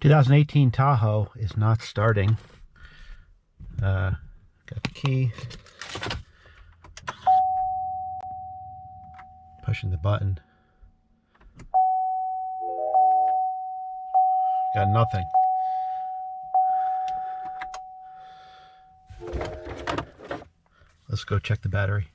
2018 Tahoe is not starting. Got the key. Pushing the button. Got nothing. Let's go check the battery.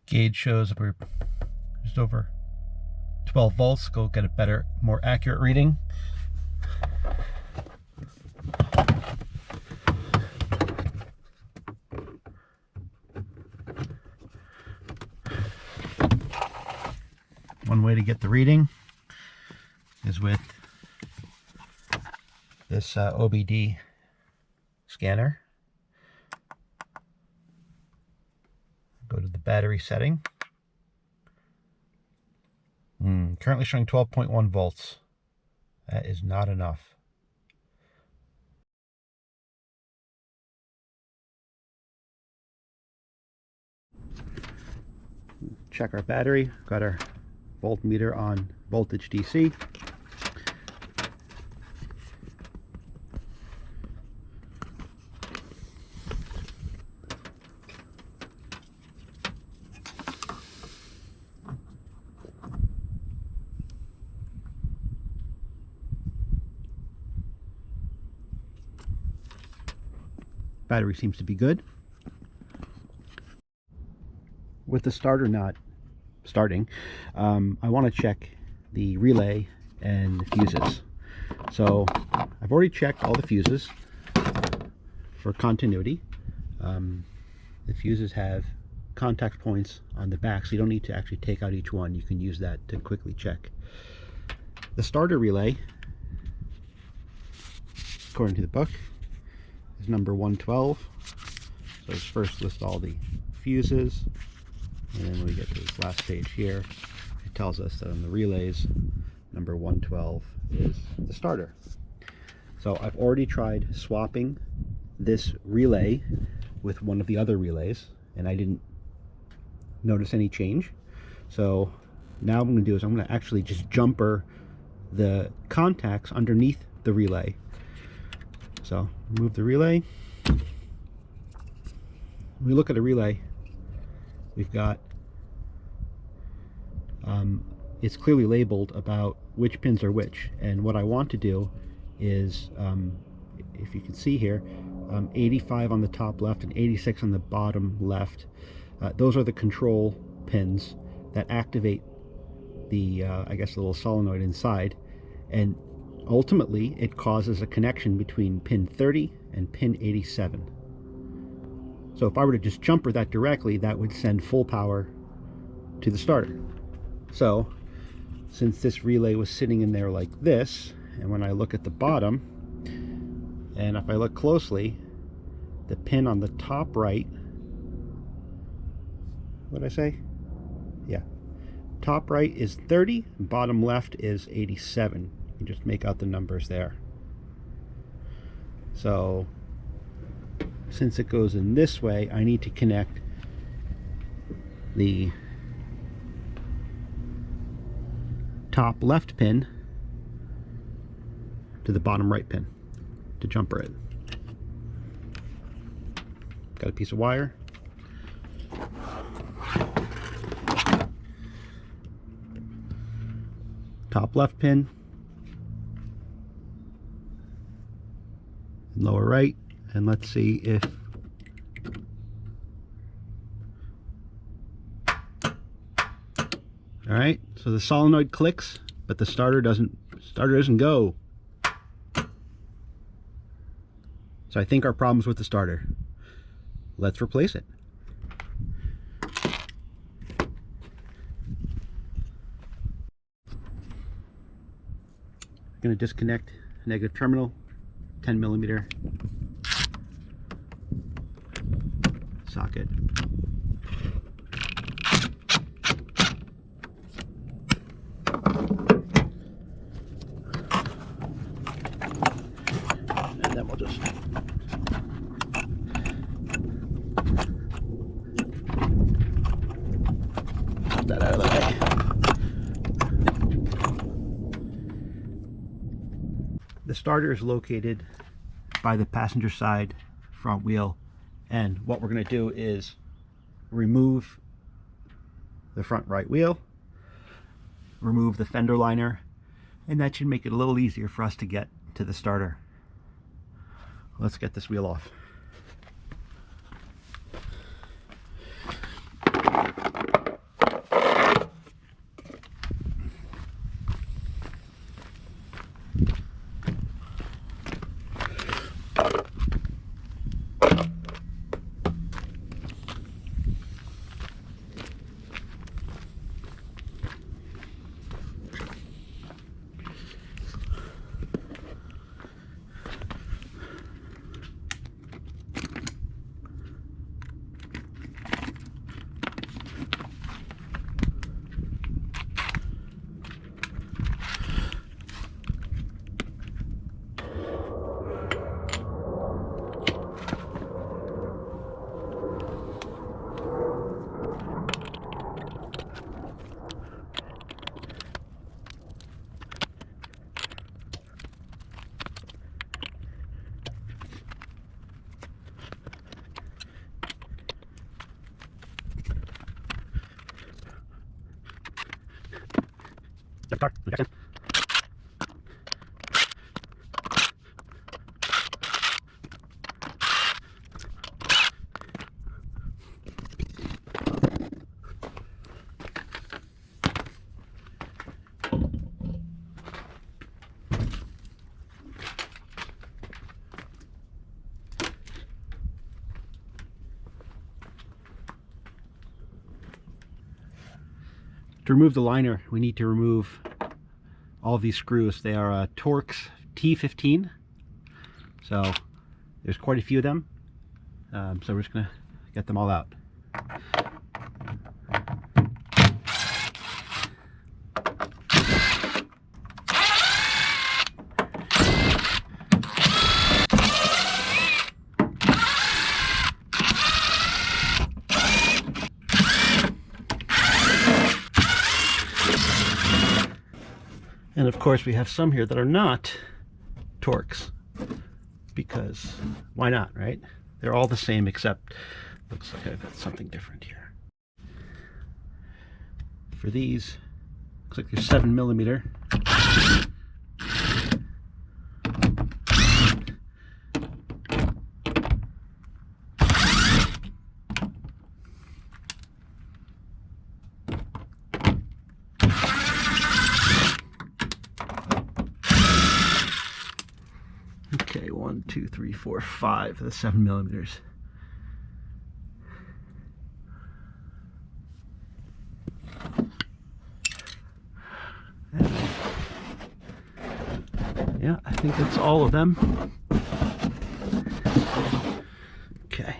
Gauge shows that we're just over 12 volts. Go get a better, more accurate reading. One way to get the reading is with this OBD scanner. Go to the battery setting. Currently showing 12.1 volts. That is not enough. Check our battery. Got our voltmeter on voltage DC. Battery seems to be good. With the starter not starting, I want to check the relay and the fuses. So I've already checked all the fuses for continuity. The fuses have contact points on the back, so you don't need to actually take out each one. You can use that to quickly check. The starter relay, according to the book, is number 112. So let's first list all the fuses, and then when we get to this last page here, it tells us that on the relays, number 112 is the starter. So I've already tried swapping this relay with one of the other relays, and I didn't notice any change. So now what I'm going to do is I'm going to actually just jumper the contacts underneath the relay. So remove the relay. When we look at a relay, we've got it's clearly labeled about which pins are which, and what I want to do is, if you can see here, 85 on the top left and 86 on the bottom left. Those are the control pins that activate the I guess the little solenoid inside, and ultimately it causes a connection between pin 30 and pin 87. So if I were to just jumper that directly, that would send full power to the starter. So since this relay was sitting in there like this, and when I look at the bottom, and if I look closely, the pin on the top right, what did I say? Yeah, top right is 30, bottom left is 87. You can just make out the numbers there. So since it goes in this way, I need to connect the top left pin to the bottom right pin to jumper it. Got a piece of wire. Top left pin, lower right, and let's see if all right, so the solenoid clicks, but the starter doesn't go. So I think our problem's with the starter. Let's replace it. I'm going to disconnect negative terminal, 10mm socket. starter is located by the passenger side front wheel, and what we're going to do is remove the front right wheel, remove the fender liner, and that should make it a little easier for us to get to the starter. Let's get this wheel off. To remove the liner, we need to remove all of these screws. They are Torx T15, so there's quite a few of them. So we're just going to get them all out. And of course we have some here that are not Torx, because why not, right? They're all the same, except looks like I've got something different here. For these, looks like they're 7mm. Okay, 1, 2, 3, 4, 5 of the 7mm. Yeah, I think that's all of them. Okay.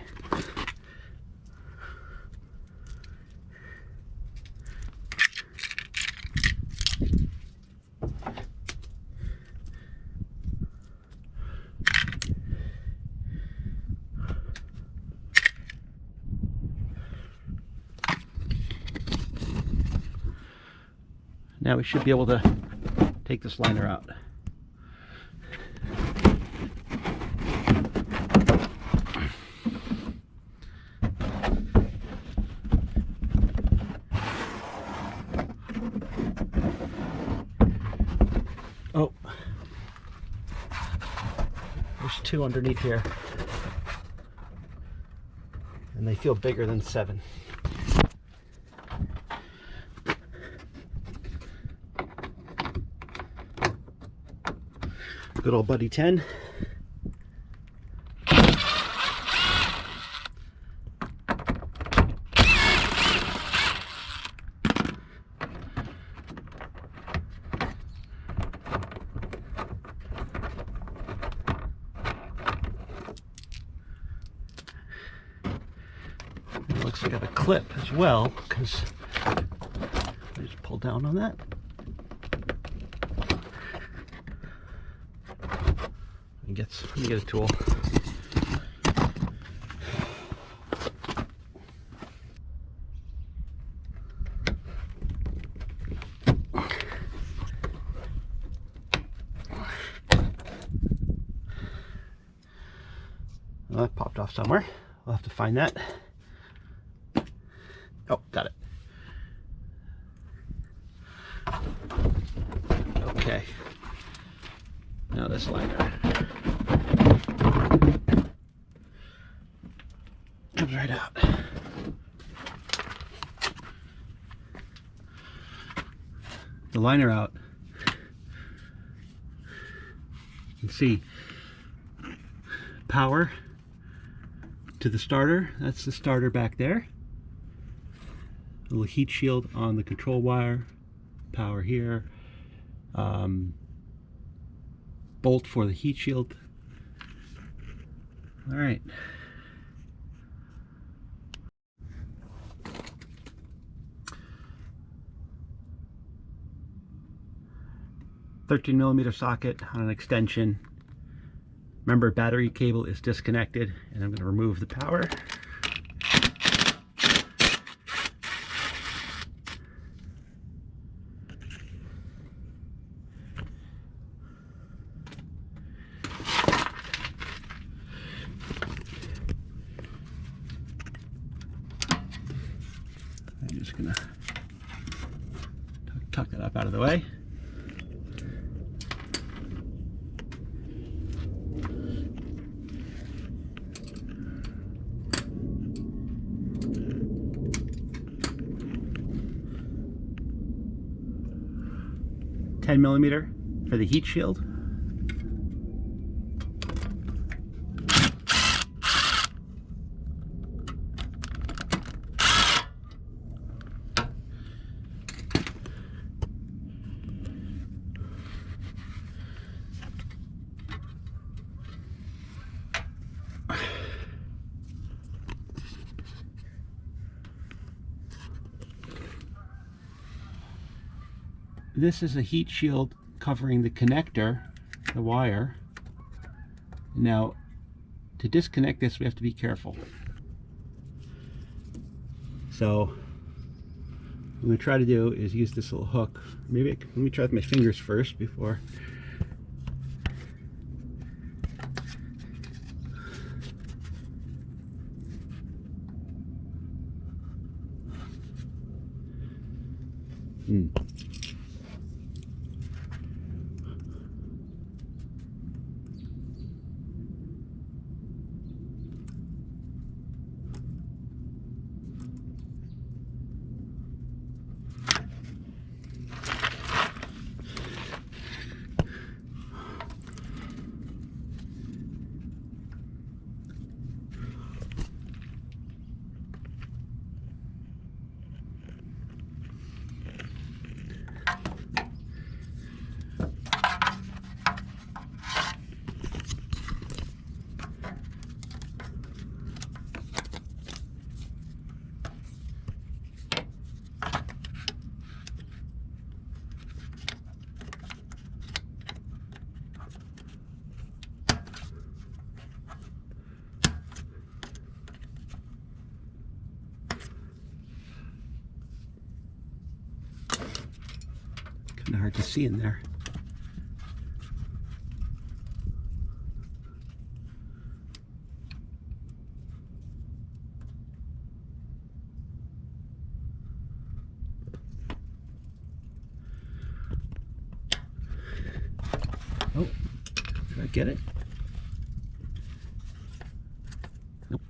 Now we should be able to take this liner out. Oh, there's 2 underneath here, and they feel bigger than 7. Good old buddy 10. It looks like I got a clip as well, because I just pull down on that. Let me get a tool. Well, that popped off somewhere. I'll have to find that. Oh, got it. Okay. Now this liner comes right out. The liner out. You can see power to the starter. That's the starter back there. A little heat shield on the control wire. Power here. Bolt for the heat shield. All right. $13mm socket on an extension. Remember, battery cable is disconnected, and I'm going to remove the power. I'm just going to tuck that up out of the way. $10mm for the heat shield. This is a heat shield covering the connector, the wire. Now, to disconnect this, we have to be careful. So, what I'm going to try to do is use this little hook. Maybe let me try with my fingers first before. Kind of hard to see in there. Oh, did I get it? Nope.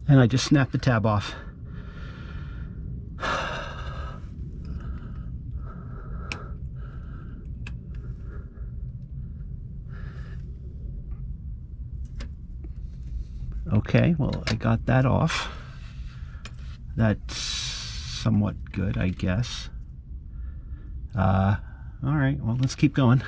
And I just snapped the tab off. Okay, well, I got that off. That's somewhat good, I guess. All right, well, let's keep going.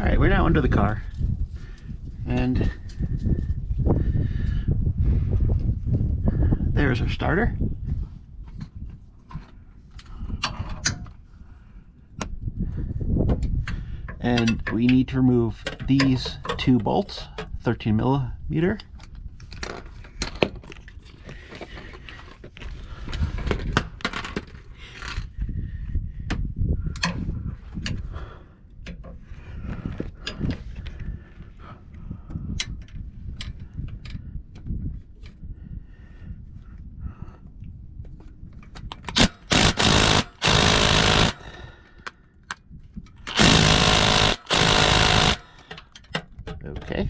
All right, we're now under the car, and there's our starter. And we need to remove these two bolts, 13 millimeter. Okay.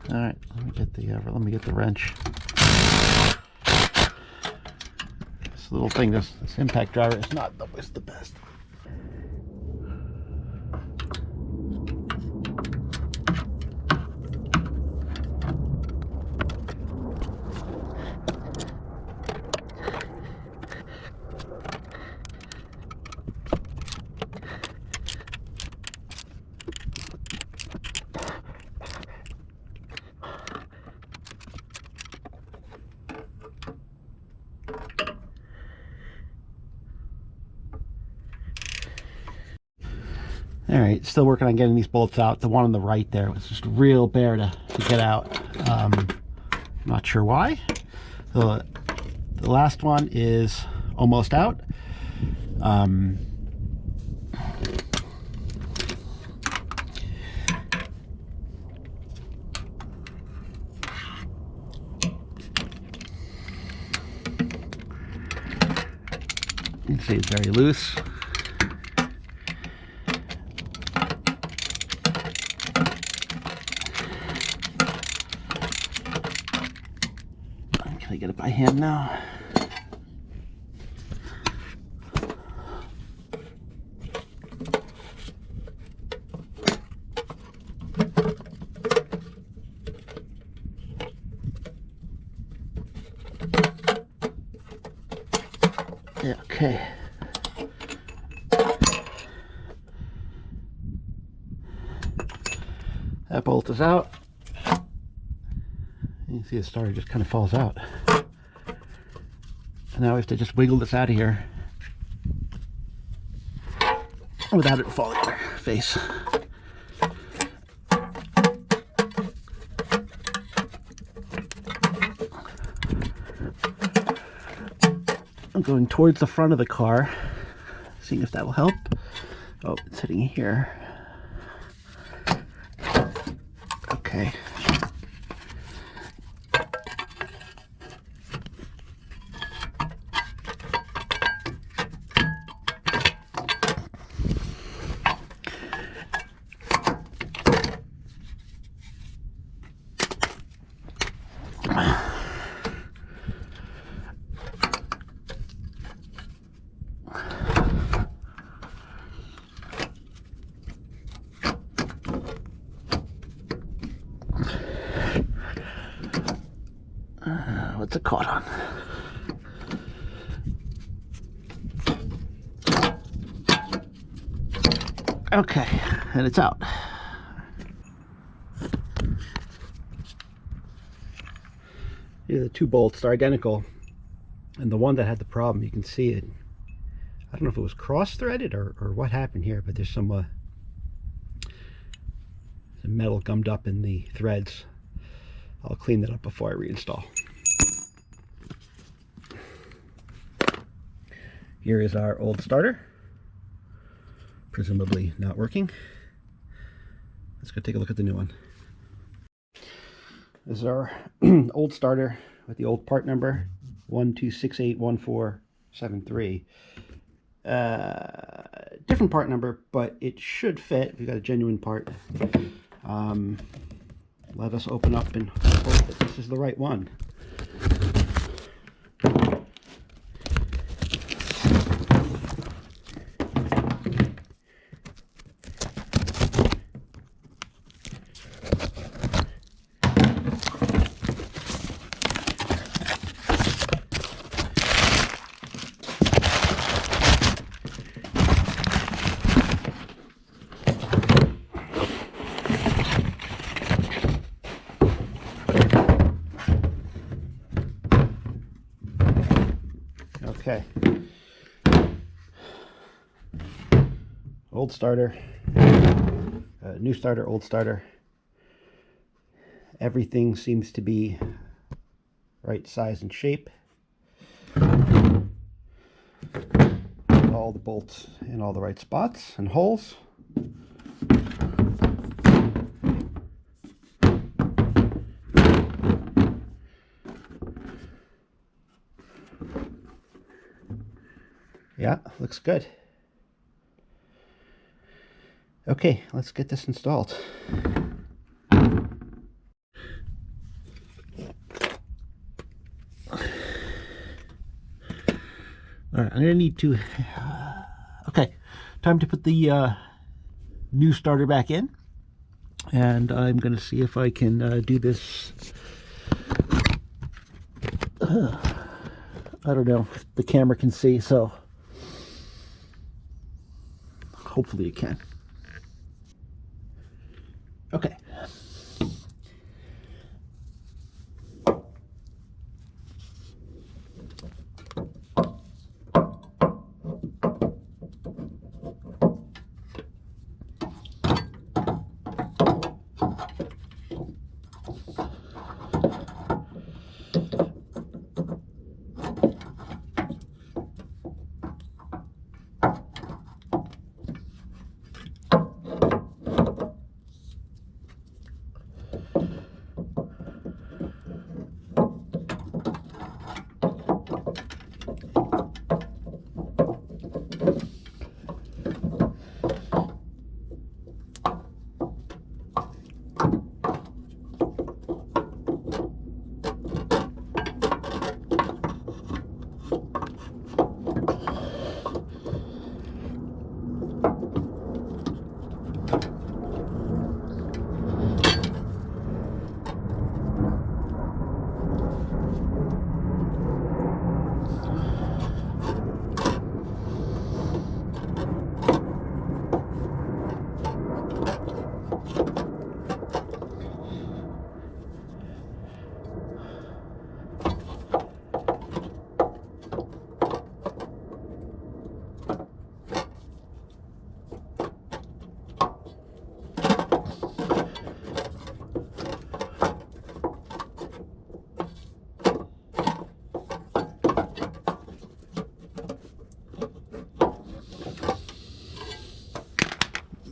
All right, let me get the wrench. This little thing, this impact driver is not always the best. All right, still working on getting these bolts out. The one on the right there was just real bare to get out. Not sure why. The last one is almost out. You can see it's very loose. Can I get it by hand now? Yeah, okay. That bolt is out. You can see the starter just kind of falls out. And now we have to just wiggle this out of here without it falling on our face. I'm going towards the front of the car, seeing if that will help. Oh, it's hitting here. Okay. What's it caught on? Okay, and it's out. Yeah, the two bolts are identical, and the one that had the problem, you can see it. I don't know if it was cross-threaded or what happened here, but there's some metal gummed up in the threads. I'll clean that up before I reinstall. Here is our old starter, presumably not working. Let's go take a look at the new one. This is our old starter with the old part number 12681473. Different part number, but it should fit. We've got a genuine part. Let us open up and hope that this is the right one. Okay. Old starter, new starter, old starter. Everything seems to be right size and shape. All the bolts in all the right spots and holes. Yeah, looks good. Okay, let's get this installed. All right, I'm gonna need to. Okay, time to put the new starter back in, and I'm gonna see if I can do this. I don't know if the camera can see, so hopefully it can. Okay.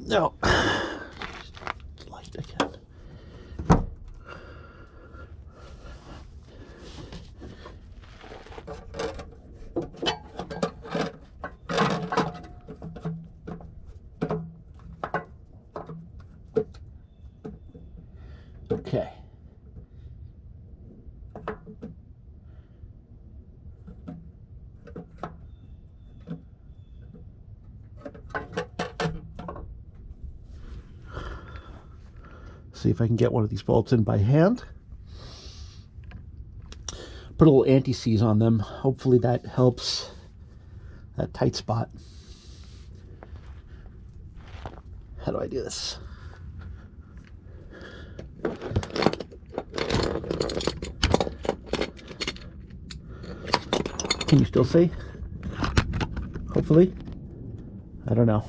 No. Light again. Okay. See if I can get one of these bolts in by hand. Put a little anti-seize on them. Hopefully that helps that tight spot. How do I do this? Can you still see? Hopefully. I don't know.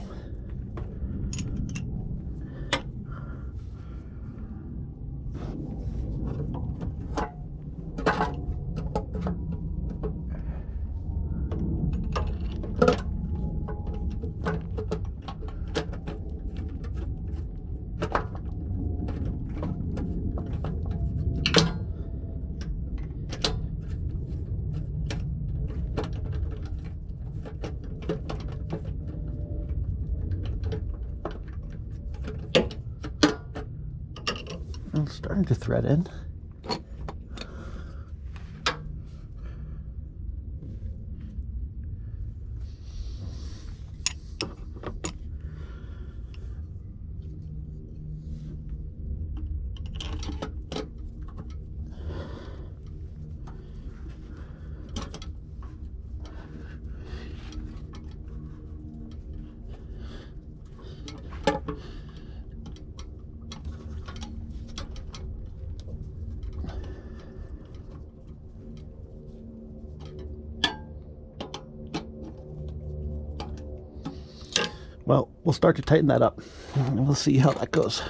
I'm starting to thread in. we'll start to tighten that up, and we'll see how that goes.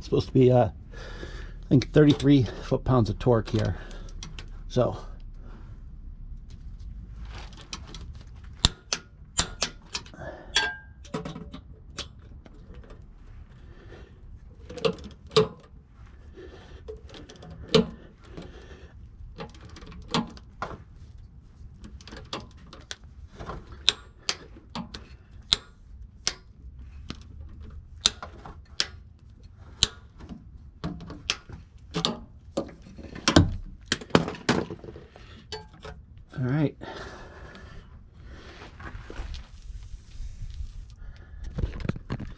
Supposed to be I think 33 foot-pounds of torque here. So all right.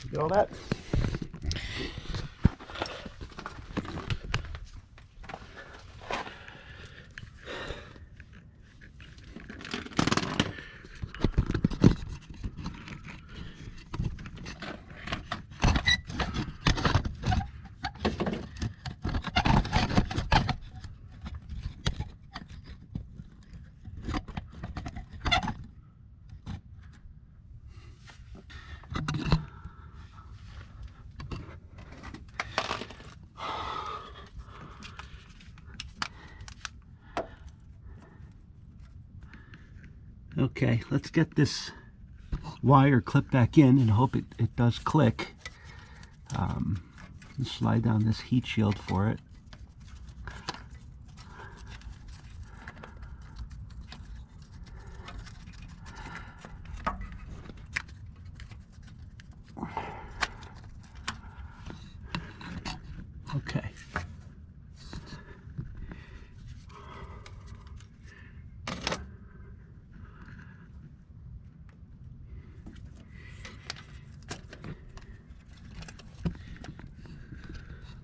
You get all that? Okay, let's get this wire clipped back in and hope it does click. Slide down this heat shield for it. Okay.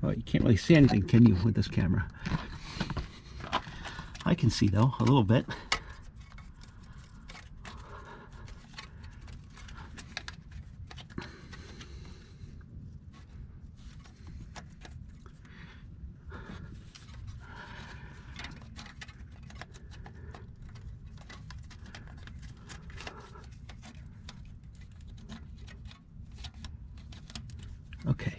Well, you can't really see anything, can you, with this camera? I can see, though, a little bit. Okay.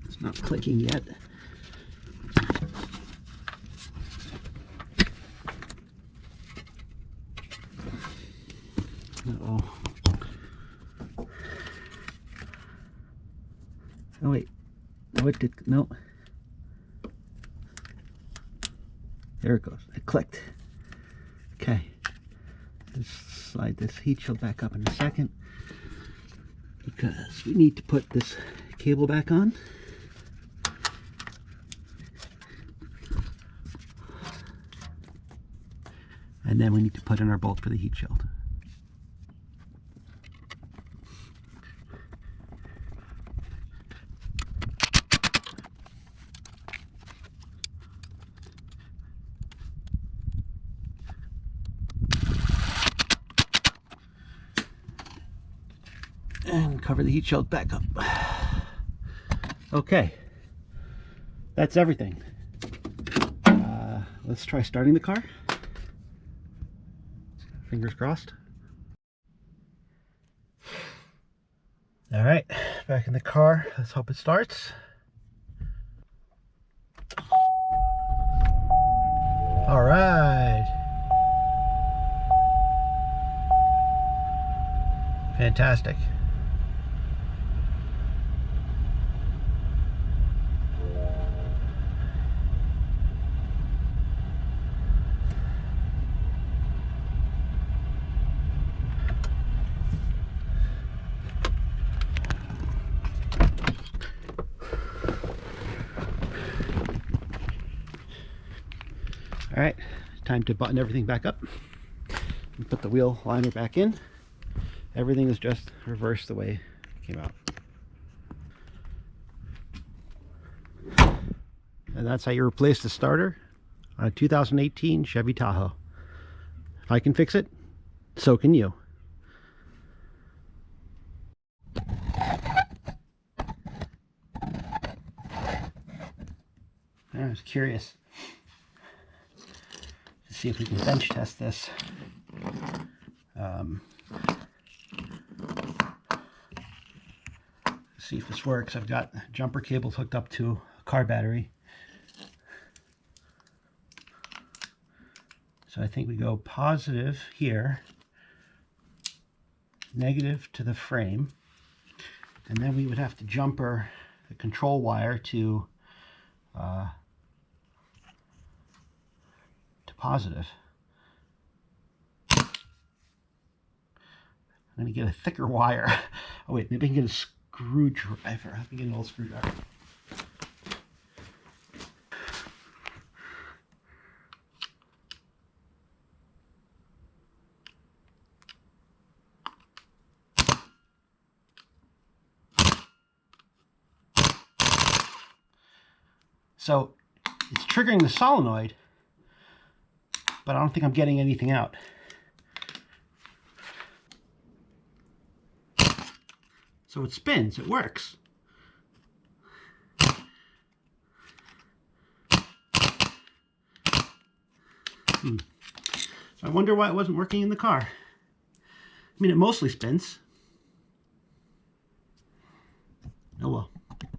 It's not clicking yet. Uh-oh. Oh wait, no it did, no. There it goes, it clicked. Okay, let's slide this heat shield back up in a second because we need to put this cable back on. And then we need to put in our bolt for the heat shield. And cover the heat shield back up. Okay, that's everything. Let's try starting the car. Fingers crossed. All right, back in the car. Let's hope it starts. All right. Fantastic. All right, time to button everything back up and put the wheel liner back in. Everything is just reversed the way it came out. And that's how you replace the starter on a 2018 Chevy Tahoe. If I can fix it, so can you. I was curious to see if we can bench test this. See if this works. I've got jumper cables hooked up to a car battery. So I think we go positive here, negative to the frame, and then we would have to jumper the control wire to positive. I'm going to get a thicker wire. Oh wait, maybe I can get a screwdriver. I can get an old screwdriver. So it's triggering the solenoid, but I don't think I'm getting anything out. So it spins, it works. So I wonder why it wasn't working in the car. I mean, it mostly spins.